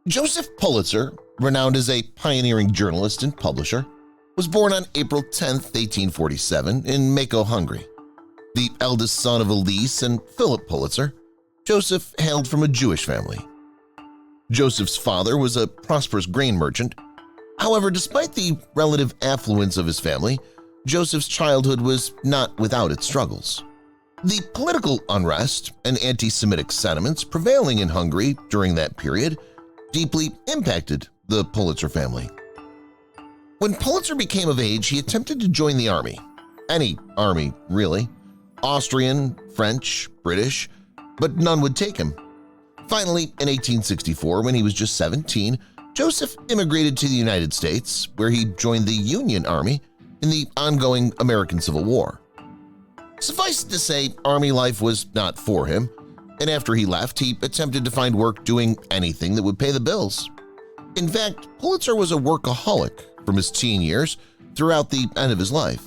Joseph Pulitzer, renowned as a pioneering journalist and publisher, was born on April 10, 1847 in Mako, Hungary. The eldest son of Elise and Philip Pulitzer, Joseph hailed from a Jewish family. Joseph's father was a prosperous grain merchant. However, despite the relative affluence of his family, Joseph's childhood was not without its struggles. The political unrest and anti-Semitic sentiments prevailing in Hungary during that period deeply impacted the Pulitzer family. When Pulitzer became of age, he attempted to join the army. Any army, really. Austrian, French, British, but none would take him. Finally, in 1864, when he was just 17, Joseph immigrated to the United States, where he joined the Union Army in the ongoing American Civil War. Suffice it to say, army life was not for him, and after he left, he attempted to find work doing anything that would pay the bills. In fact, Pulitzer was a workaholic from his teen years throughout the end of his life.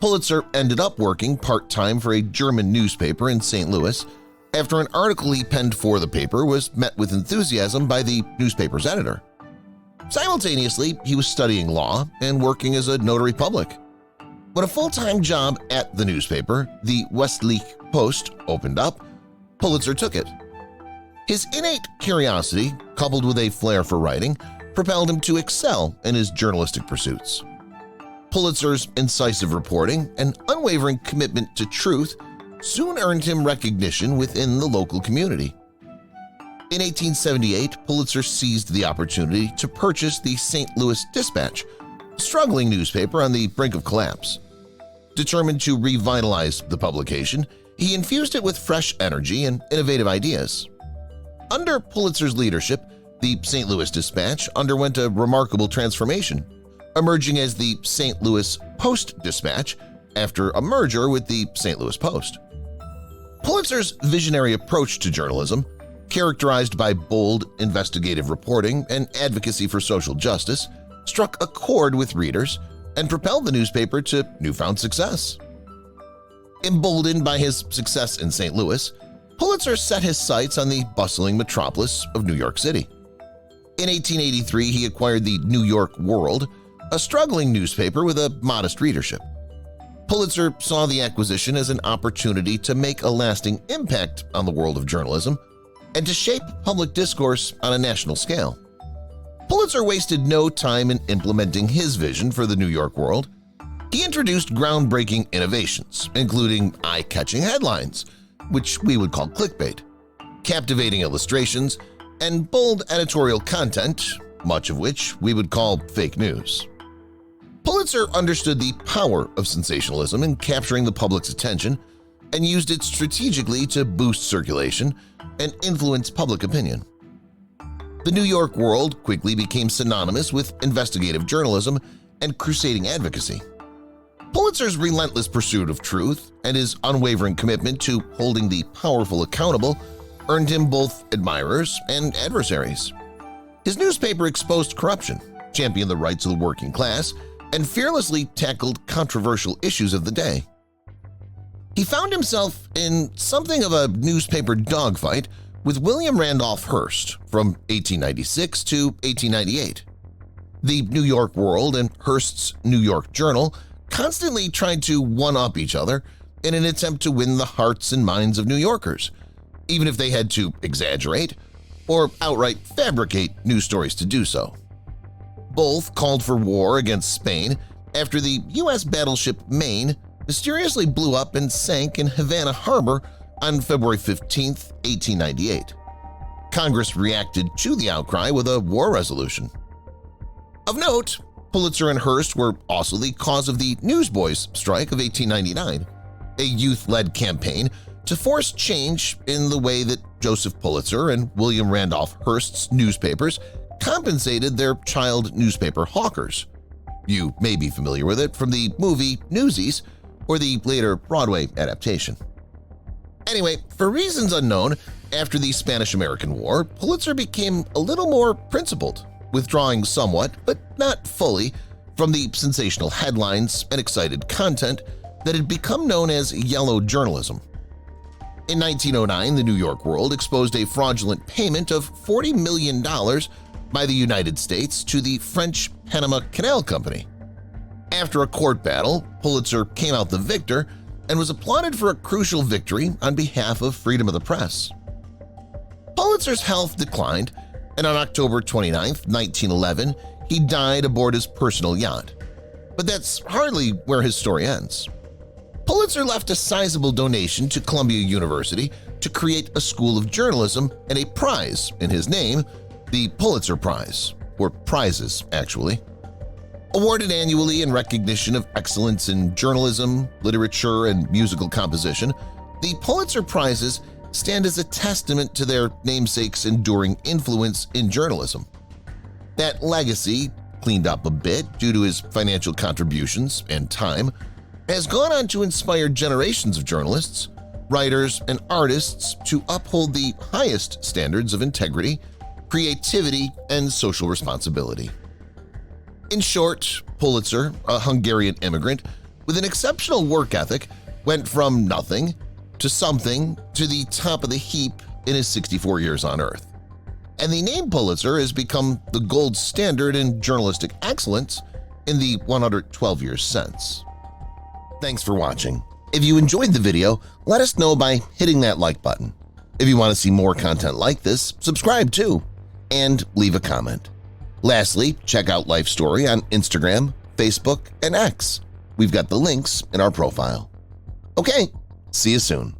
Pulitzer ended up working part-time for a German newspaper in St. Louis after an article he penned for the paper was met with enthusiasm by the newspaper's editor. Simultaneously, he was studying law and working as a notary public. When a full-time job at the newspaper, the Westliche Post, opened up, Pulitzer took it. His innate curiosity, coupled with a flair for writing, propelled him to excel in his journalistic pursuits. Pulitzer's incisive reporting and unwavering commitment to truth soon earned him recognition within the local community. In 1878, Pulitzer seized the opportunity to purchase the St. Louis Dispatch, a struggling newspaper on the brink of collapse. Determined to revitalize the publication, he infused it with fresh energy and innovative ideas. Under Pulitzer's leadership, the St. Louis Dispatch underwent a remarkable transformation, emerging as the St. Louis Post-Dispatch after a merger with the St. Louis Post. Pulitzer's visionary approach to journalism, characterized by bold investigative reporting and advocacy for social justice, struck a chord with readers and propelled the newspaper to newfound success. Emboldened by his success in St. Louis, Pulitzer set his sights on the bustling metropolis of New York City. In 1883, he acquired the New York World, a struggling newspaper with a modest readership. Pulitzer saw the acquisition as an opportunity to make a lasting impact on the world of journalism and to shape public discourse on a national scale. Pulitzer wasted no time in implementing his vision for the New York World. He introduced groundbreaking innovations, including eye-catching headlines, which we would call clickbait, captivating illustrations, and bold editorial content, much of which we would call fake news. Pulitzer understood the power of sensationalism in capturing the public's attention and used it strategically to boost circulation and influence public opinion. The New York World quickly became synonymous with investigative journalism and crusading advocacy. Pulitzer's relentless pursuit of truth and his unwavering commitment to holding the powerful accountable earned him both admirers and adversaries. His newspaper exposed corruption, championed the rights of the working class, and fearlessly tackled controversial issues of the day. He found himself in something of a newspaper dogfight with William Randolph Hearst from 1896 to 1898. The New York World and Hearst's New York Journal constantly tried to one-up each other in an attempt to win the hearts and minds of New Yorkers, even if they had to exaggerate or outright fabricate news stories to do so. Both called for war against Spain after the U.S. battleship Maine mysteriously blew up and sank in Havana Harbor on February 15, 1898. Congress reacted to the outcry with a war resolution. Of note, Pulitzer and Hearst were also the cause of the Newsboys' strike of 1899, a youth-led campaign to force change in the way that Joseph Pulitzer and William Randolph Hearst's newspapers compensated their child newspaper hawkers. You may be familiar with it from the movie Newsies or the later Broadway adaptation. Anyway, for reasons unknown, after the Spanish-American War, Pulitzer became a little more principled, withdrawing somewhat, but not fully, from the sensational headlines and excited content that had become known as yellow journalism. In 1909, the New York World exposed a fraudulent payment of $40 million by the United States to the French Panama Canal Company. After a court battle, Pulitzer came out the victor and was applauded for a crucial victory on behalf of freedom of the press. Pulitzer's health declined, and on October 29, 1911, he died aboard his personal yacht. But that's hardly where his story ends. Pulitzer left a sizable donation to Columbia University to create a school of journalism and a prize in his name, the Pulitzer Prize, or prizes, actually. Awarded annually in recognition of excellence in journalism, literature, and musical composition, the Pulitzer Prizes stand as a testament to their namesake's enduring influence in journalism. That legacy, cleaned up a bit due to his financial contributions and time, has gone on to inspire generations of journalists, writers, and artists to uphold the highest standards of integrity, creativity, and social responsibility. In short, Pulitzer, a Hungarian immigrant with an exceptional work ethic, went from nothing to something to the top of the heap in his 64 years on Earth. And the name Pulitzer has become the gold standard in journalistic excellence in the 112 years since. Thanks for watching. If you enjoyed the video, let us know by hitting that like button. If you want to see more content like this, subscribe too, and leave a comment. Lastly, check out Life Story on Instagram, Facebook, and X. We've got the links in our profile. Okay, see you soon.